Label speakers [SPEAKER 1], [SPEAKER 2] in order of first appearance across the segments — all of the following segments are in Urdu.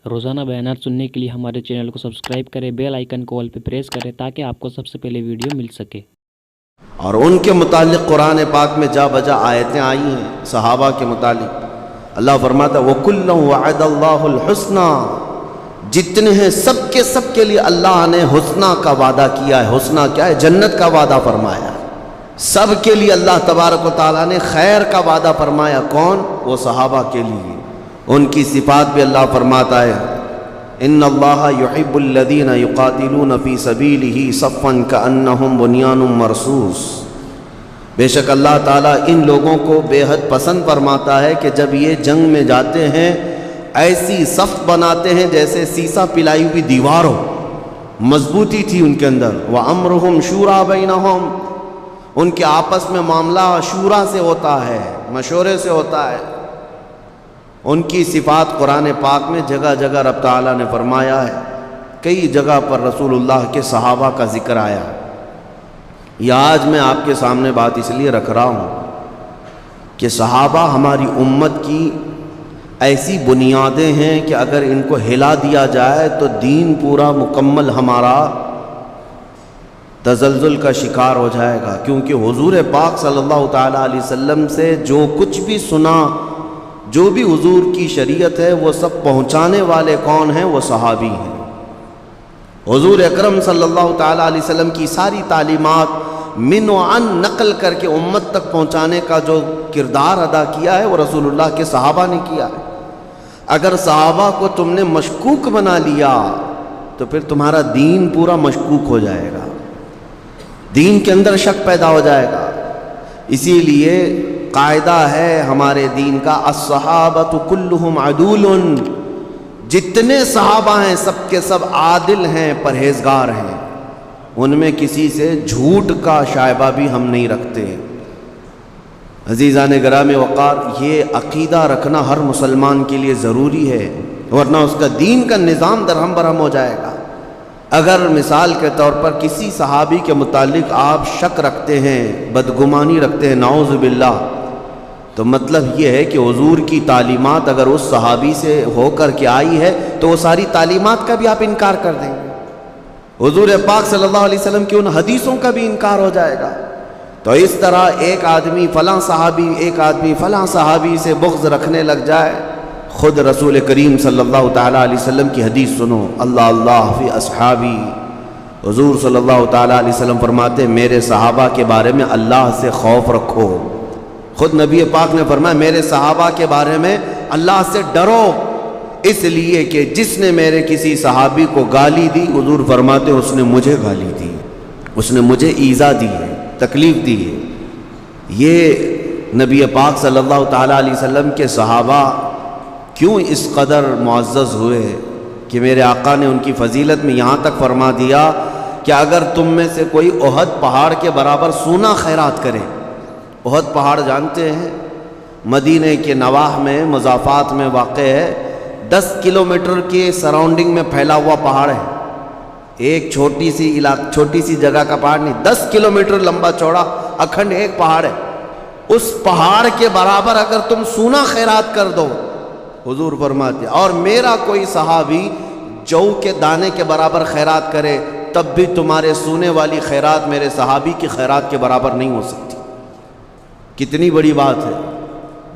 [SPEAKER 1] روزانہ بیانات سننے کے لیے ہمارے چینل کو سبسکرائب کریں، بیل آئیکن کو آل پہ پریس کریں تاکہ آپ کو سب سے پہلے ویڈیو مل سکے۔
[SPEAKER 2] اور ان کے متعلق قرآن پاک میں جا بجا آیتیں آئی ہیں صحابہ کے متعلق۔ اللہ فرماتا ہے وَكُلًّا وَعَدَ اللَّهُ الْحُسْنَى، جتنے ہیں سب کے لیے اللہ نے حسنہ کا وعدہ کیا ہے۔ حسنہ کیا ہے؟ جنت کا وعدہ فرمایا ہے۔ سب کے لیے اللہ تبارک و تعالیٰ نے خیر کا وعدہ فرمایا۔ کون؟ وہ صحابہ کے لیے۔ ان کی صفات بھی اللہ فرماتا ہے ان اللہ یحب الذین یقاتلون فی سبیلہ صفا کأنہم بنیان مرصوص، بے شک اللہ تعالیٰ ان لوگوں کو بے حد پسند فرماتا ہے کہ جب یہ جنگ میں جاتے ہیں ایسی صف بناتے ہیں جیسے سیسا پلائی ہوئی دیوار ہو، مضبوطی تھی ان کے اندر۔ وَأَمْرُهُمْ شُورَىٰ بَيْنَهُمْ، ان کے آپس میں معاملہ شورا سے ہوتا ہے، مشورے سے ہوتا ہے۔ ان کی صفات قرآن پاک میں جگہ جگہ رب تعالیٰ نے فرمایا ہے، کئی جگہ پر رسول اللہ کے صحابہ کا ذکر آیا۔ یہ آج میں آپ کے سامنے بات اس لیے رکھ رہا ہوں کہ صحابہ ہماری امت کی ایسی بنیادیں ہیں کہ اگر ان کو ہلا دیا جائے تو دین پورا مکمل ہمارا تزلزل کا شکار ہو جائے گا، کیونکہ حضور پاک صلی اللہ تعالیٰ علیہ وسلم سے جو کچھ بھی سنا، جو بھی حضور کی شریعت ہے، وہ سب پہنچانے والے کون ہیں؟ وہ صحابی ہیں۔ حضور اکرم صلی اللہ تعالیٰ علیہ وسلم کی ساری تعلیمات من و عن نقل کر کے امت تک پہنچانے کا جو کردار ادا کیا ہے وہ رسول اللہ کے صحابہ نے کیا ہے۔ اگر صحابہ کو تم نے مشکوک بنا لیا تو پھر تمہارا دین پورا مشکوک ہو جائے گا، دین کے اندر شک پیدا ہو جائے گا۔ اسی لیے قاعدہ ہے ہمارے دین کا الصحابۃ کلہم عدول، جتنے صحابہ ہیں سب کے سب عادل ہیں، پرہیزگار ہیں، ان میں کسی سے جھوٹ کا شائبہ بھی ہم نہیں رکھتے۔ عزیزان گرامی وقار، یہ عقیدہ رکھنا ہر مسلمان کے لیے ضروری ہے، ورنہ اس کا دین کا نظام درہم برہم ہو جائے گا۔ اگر مثال کے طور پر کسی صحابی کے متعلق آپ شک رکھتے ہیں، بدگمانی رکھتے ہیں، نعوذ باللہ، تو مطلب یہ ہے کہ حضور کی تعلیمات اگر اس صحابی سے ہو کر کے آئی ہے تو وہ ساری تعلیمات کا بھی آپ انکار کر دیں گے، حضور پاک صلی اللہ علیہ وسلم کی ان حدیثوں کا بھی انکار ہو جائے گا۔ تو اس طرح ایک آدمی فلاں صحابی، ایک آدمی فلاں صحابی سے بغض رکھنے لگ جائے، خود رسول کریم صلی اللہ تعالیٰ علیہ وسلم کی حدیث سنو، اللہ اللہ فی اصحابی، حضور صلی اللہ تعالیٰ علیہ وسلم فرماتے میرے صحابہ کے بارے میں اللہ سے خوف رکھو۔ خود نبی پاک نے فرمایا میرے صحابہ کے بارے میں اللہ سے ڈرو، اس لیے کہ جس نے میرے کسی صحابی کو گالی دی، حضور فرماتے اس نے مجھے گالی دی، اس نے مجھے ایذا دی ہے، تکلیف دی ہے۔ یہ نبی پاک صلی اللہ تعالیٰ علیہ وسلم کے صحابہ کیوں اس قدر معزز ہوئے کہ میرے آقا نے ان کی فضیلت میں یہاں تک فرما دیا کہ اگر تم میں سے کوئی احد پہاڑ کے برابر سونا خیرات کرے، احد پہاڑ جانتے ہیں مدینہ کے نواح میں مضافات میں واقع ہے، 10 کلومیٹر کے سراؤنڈنگ میں پھیلا ہوا پہاڑ ہے، ایک چھوٹی سی جگہ کا پہاڑ نہیں، 10 کلومیٹر لمبا چوڑا اکھنڈ ایک پہاڑ ہے۔ اس پہاڑ کے برابر اگر تم سونا خیرات کر دو، حضور فرماتے، اور میرا کوئی صحابی جو کے دانے کے برابر خیرات کرے، تب بھی تمہارے سونے والی خیرات میرے صحابی کی خیرات کے برابر نہیں ہو سکتی۔ کتنی بڑی بات ہے،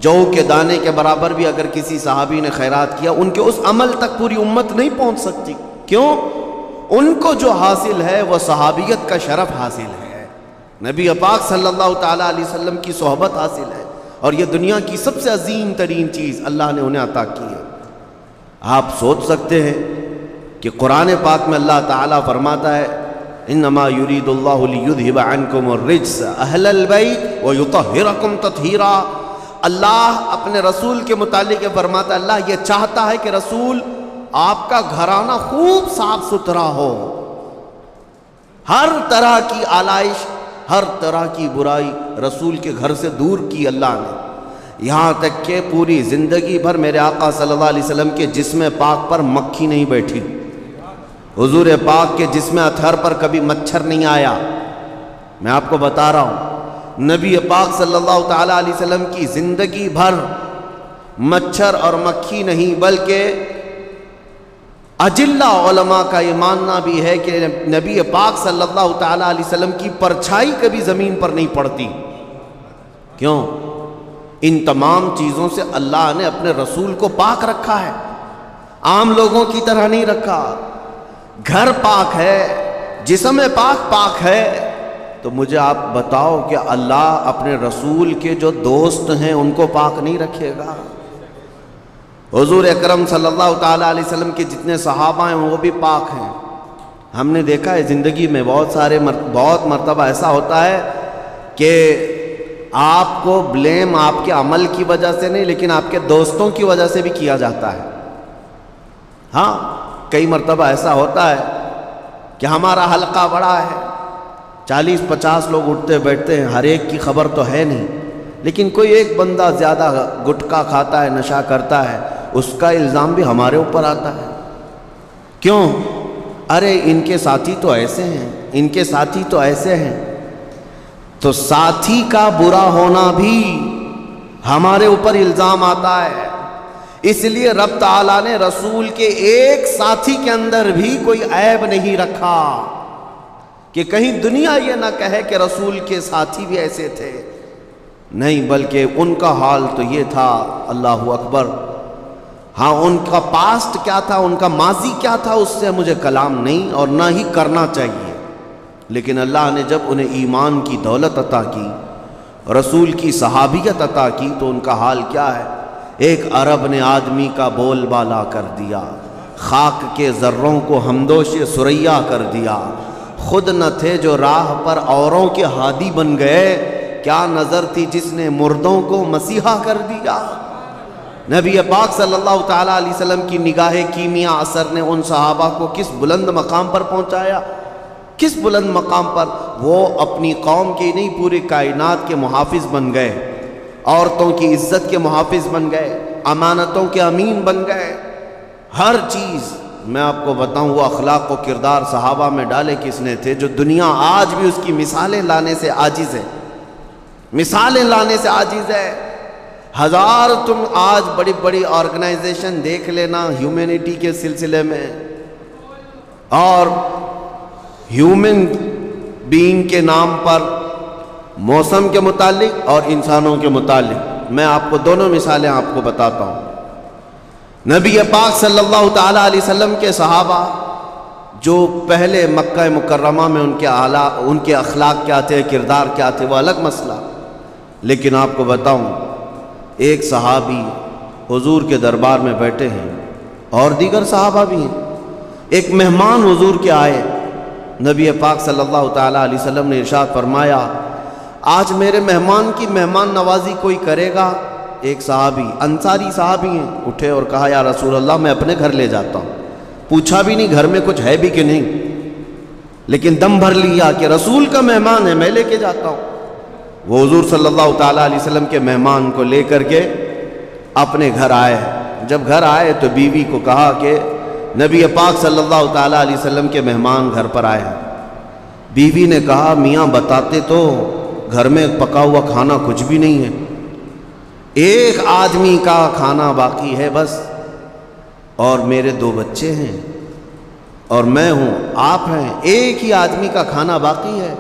[SPEAKER 2] جو کے دانے کے برابر بھی اگر کسی صحابی نے خیرات کیا، ان کے اس عمل تک پوری امت نہیں پہنچ سکتی۔ کیوں؟ ان کو جو حاصل ہے وہ صحابیت کا شرف حاصل ہے، نبی پاک صلی اللہ تعالیٰ علیہ وسلم کی صحبت حاصل ہے، اور یہ دنیا کی سب سے عظیم ترین چیز اللہ نے انہیں عطا کی ہے۔ آپ سوچ سکتے ہیں کہ قرآن پاک میں اللہ تعالیٰ فرماتا ہے انما یرید اللہ لیذھب عنکم الرجس اہل البیت ویطہرکم تطہیرا۔ اللہ اپنے رسول کے متعلق فرماتا ہے، اللہ یہ چاہتا ہے کہ رسول آپ کا گھرانہ خوب صاف ستھرا ہو، ہر طرح کی آلائش، ہر طرح کی برائی رسول کے گھر سے دور کی اللہ نے، یہاں تک کہ پوری زندگی بھر میرے آقا صلی اللہ علیہ وسلم کے جسم پاک پر مکھی نہیں بیٹھی، حضور پاک کے جسم اطہر پر کبھی مچھر نہیں آیا۔ میں آپ کو بتا رہا ہوں، نبی پاک صلی اللہ تعالیٰ علیہ وسلم کی زندگی بھر مچھر اور مکھی نہیں بلکہ اجلہ علماء کا یہ ماننا بھی ہے کہ نبی پاک صلی اللہ تعالیٰ علیہ وسلم کی پرچھائی کبھی زمین پر نہیں پڑتی. کیوں؟ ان تمام چیزوں سے اللہ نے اپنے رسول کو پاک رکھا ہے، عام لوگوں کی طرح نہیں رکھا. گھر پاک ہے، جسم پاک ہے، تو مجھے آپ بتاؤ کہ اللہ اپنے رسول کے جو دوست ہیں ان کو پاک نہیں رکھے گا؟ حضور اکرم صلی اللہ تعالیٰ علیہ وسلم کے جتنے صحابہ ہیں وہ بھی پاک ہیں. ہم نے دیکھا ہے زندگی میں بہت مرتبہ ایسا ہوتا ہے کہ آپ کو بلیم آپ کے عمل کی وجہ سے نہیں لیکن آپ کے دوستوں کی وجہ سے بھی کیا جاتا ہے. ہاں، کئی مرتبہ ایسا ہوتا ہے کہ ہمارا حلقہ بڑا ہے، 40-50 لوگ اٹھتے بیٹھتے ہیں، ہر ایک کی خبر تو ہے نہیں، لیکن کوئی ایک بندہ زیادہ گٹکا کھاتا ہے، نشہ کرتا ہے، اس کا الزام بھی ہمارے اوپر آتا ہے. کیوں؟ ارے ان کے ساتھی تو ایسے ہیں، ان کے ساتھی تو ایسے ہیں. تو ساتھی کا برا ہونا بھی ہمارے اوپر الزام آتا ہے. اس لیے رب تعالیٰ نے رسول کے ایک ساتھی کے اندر بھی کوئی عیب نہیں رکھا کہ کہیں دنیا یہ نہ کہے کہ رسول کے ساتھی بھی ایسے تھے. نہیں، بلکہ ان کا حال تو یہ تھا. اللہ اکبر. ہاں، ان کا پاسٹ کیا تھا، ان کا ماضی کیا تھا، اس سے مجھے کلام نہیں اور نہ ہی کرنا چاہیے. لیکن اللہ نے جب انہیں ایمان کی دولت عطا کی، رسول کی صحابیت عطا کی، تو ان کا حال کیا ہے؟ ایک عرب نے آدمی کا بول بالا کر دیا، خاک کے ذروں کو ہمدوش ثریا کر دیا. خود نہ تھے جو راہ پر اوروں کے ہادی بن گئے، کیا نظر تھی جس نے مردوں کو مسیحا کر دیا. نبی پاک صلی اللہ تعالیٰ علیہ وسلم کی نگاہ کیمیا اثر نے ان صحابہ کو کس بلند مقام پر پہنچایا، کس بلند مقام پر. وہ اپنی قوم کی نہیں، پوری کائنات کے محافظ بن گئے، عورتوں کی عزت کے محافظ بن گئے، امانتوں کے امین بن گئے. ہر چیز میں آپ کو بتاؤں، وہ اخلاق و کردار صحابہ میں ڈالے کس نے تھے جو دنیا آج بھی اس کی مثالیں لانے سے عاجز ہے. مثالیں لانے سے عاجز ہے. ہزار تم آج بڑی بڑی آرگنائزیشن دیکھ لینا ہیومینٹی کے سلسلے میں اور ہیومن بینگ کے نام پر، موسم کے متعلق اور انسانوں کے متعلق. میں آپ کو دونوں مثالیں آپ کو بتاتا ہوں. نبی پاک صلی اللہ تعالیٰ علیہ وسلم کے صحابہ جو پہلے مکہ مکرمہ میں ان کے اخلاق کیا تھے، کردار کیا تھے، وہ الگ مسئلہ. لیکن آپ کو بتاؤں، ایک صحابی حضور کے دربار میں بیٹھے ہیں اور دیگر صحابہ بھی ہیں. ایک مہمان حضور کے آئے. نبی پاک صلی اللہ تعالیٰ علیہ وسلم نے ارشاد فرمایا، آج میرے مہمان کی مہمان نوازی کوئی کرے گا؟ ایک صحابی، انصاری صحابی ہیں، اٹھے اور کہا، یا رسول اللہ میں اپنے گھر لے جاتا ہوں. پوچھا بھی نہیں گھر میں کچھ ہے بھی کہ نہیں، لیکن دم بھر لیا کہ رسول کا مہمان ہے، میں لے کے جاتا ہوں. وہ حضور صلی اللہ تعالیٰ علیہ وسلم کے مہمان کو لے کر کے اپنے گھر آئے. جب گھر آئے تو بیوی کو کہا کہ نبی پاک صلی اللہ تعالیٰ علیہ وسلم کے مہمان گھر پر آئے ہیں. بیوی نے کہا، میاں بتاتے تو گھر میں پکا ہوا کھانا کچھ بھی نہیں ہے، ایک آدمی کا کھانا باقی ہے بس، اور میرے 2 بچے ہیں اور میں ہوں، آپ ہیں، ایک ہی آدمی کا کھانا باقی ہے،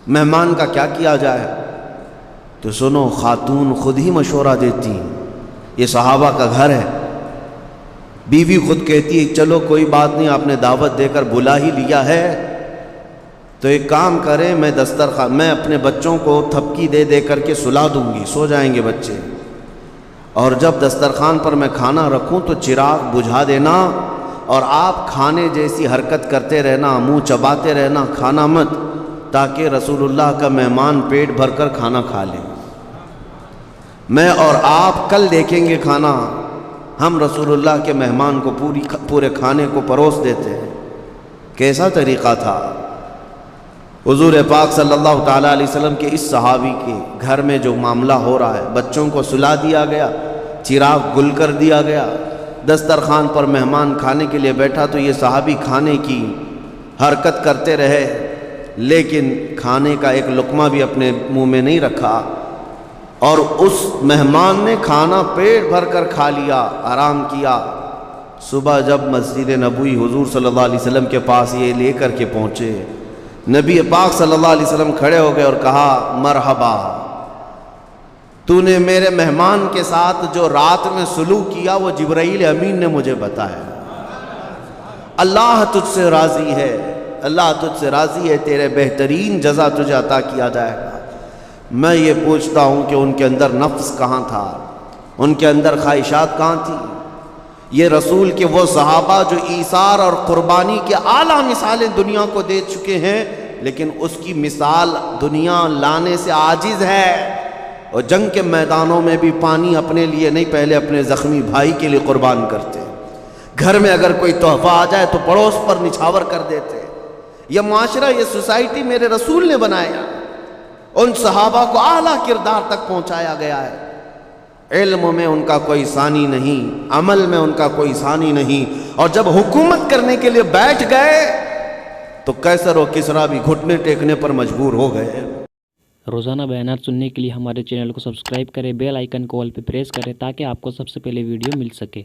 [SPEAKER 2] مہمان کا کیا کیا جائے؟ تو سنو، خاتون خود ہی مشورہ دیتی ہیں. یہ صحابہ کا گھر ہے. بیوی خود کہتی ہے، چلو کوئی بات نہیں، آپ نے دعوت دے کر بلا ہی لیا ہے تو ایک کام کریں، میں اپنے بچوں کو تھپکی دے دے کر کے سلا دوں گی، سو جائیں گے بچے، اور جب دسترخوان پر میں کھانا رکھوں تو چراغ بجھا دینا اور آپ کھانے جیسی حرکت کرتے رہنا، منہ چباتے رہنا، کھانا مت، تاکہ رسول اللہ کا مہمان پیٹ بھر کر کھانا کھا لے. میں اور آپ کل دیکھیں گے کھانا، ہم رسول اللہ کے مہمان کو پورے کھانے کو پروس دیتے ہیں. کیسا طریقہ تھا. حضور پاک صلی اللہ تعالیٰ علیہ وسلم کے اس صحابی کے گھر میں جو معاملہ ہو رہا ہے، بچوں کو سلا دیا گیا، چراغ گل کر دیا گیا، دسترخوان پر مہمان کھانے کے لیے بیٹھا تو یہ صحابی کھانے کی حرکت کرتے رہے، لیکن کھانے کا ایک لقمہ بھی اپنے منہ میں نہیں رکھا، اور اس مہمان نے کھانا پیٹ بھر کر کھا لیا، آرام کیا، صبح جب مسجد نبوی حضور صلی اللہ علیہ وسلم کے پاس یہ لے کر کے پہنچے، نبی پاک صلی اللہ علیہ وسلم کھڑے ہو گئے اور کہا مرحبا، تو نے میرے مہمان کے ساتھ جو رات میں سلوک کیا وہ جبرائیل امین نے مجھے بتایا۔ اللہ تجھ سے راضی ہے، اللہ تجھ سے راضی ہے، تیرے بہترین جزا تجھے عطا کیا جائے گا۔ میں یہ پوچھتا ہوں کہ ان کے اندر نفس کہاں تھا، ان کے اندر خواہشات کہاں تھی؟ یہ رسول کے وہ صحابہ جو ایثار اور قربانی کے اعلیٰ مثالیں دنیا کو دے چکے ہیں، لیکن اس کی مثال دنیا لانے سے عاجز ہے۔ اور جنگ کے میدانوں میں بھی پانی اپنے لیے نہیں، پہلے اپنے زخمی بھائی کے لیے قربان کرتے۔ گھر میں اگر کوئی تحفہ آ جائے تو پڑوس پر نچھاور کر دیتے۔ یہ معاشرہ، یہ سوسائٹی میرے رسول نے بنایا، ان صحابہ کو اعلیٰ کردار تک پہنچایا گیا ہے۔ علم میں ان کا کوئی ثانی نہیں، عمل میں ان کا کوئی ثانی نہیں، اور جب حکومت کرنے کے لیے بیٹھ گئے تو قیصر و کسریٰ بھی گھٹنے ٹیکنے پر مجبور ہو گئے۔
[SPEAKER 1] روزانہ بیانات سننے کے لیے ہمارے چینل کو سبسکرائب کریں، بیل آئیکن کو آل پہ پریس کریں تاکہ آپ کو سب سے پہلے ویڈیو مل سکے۔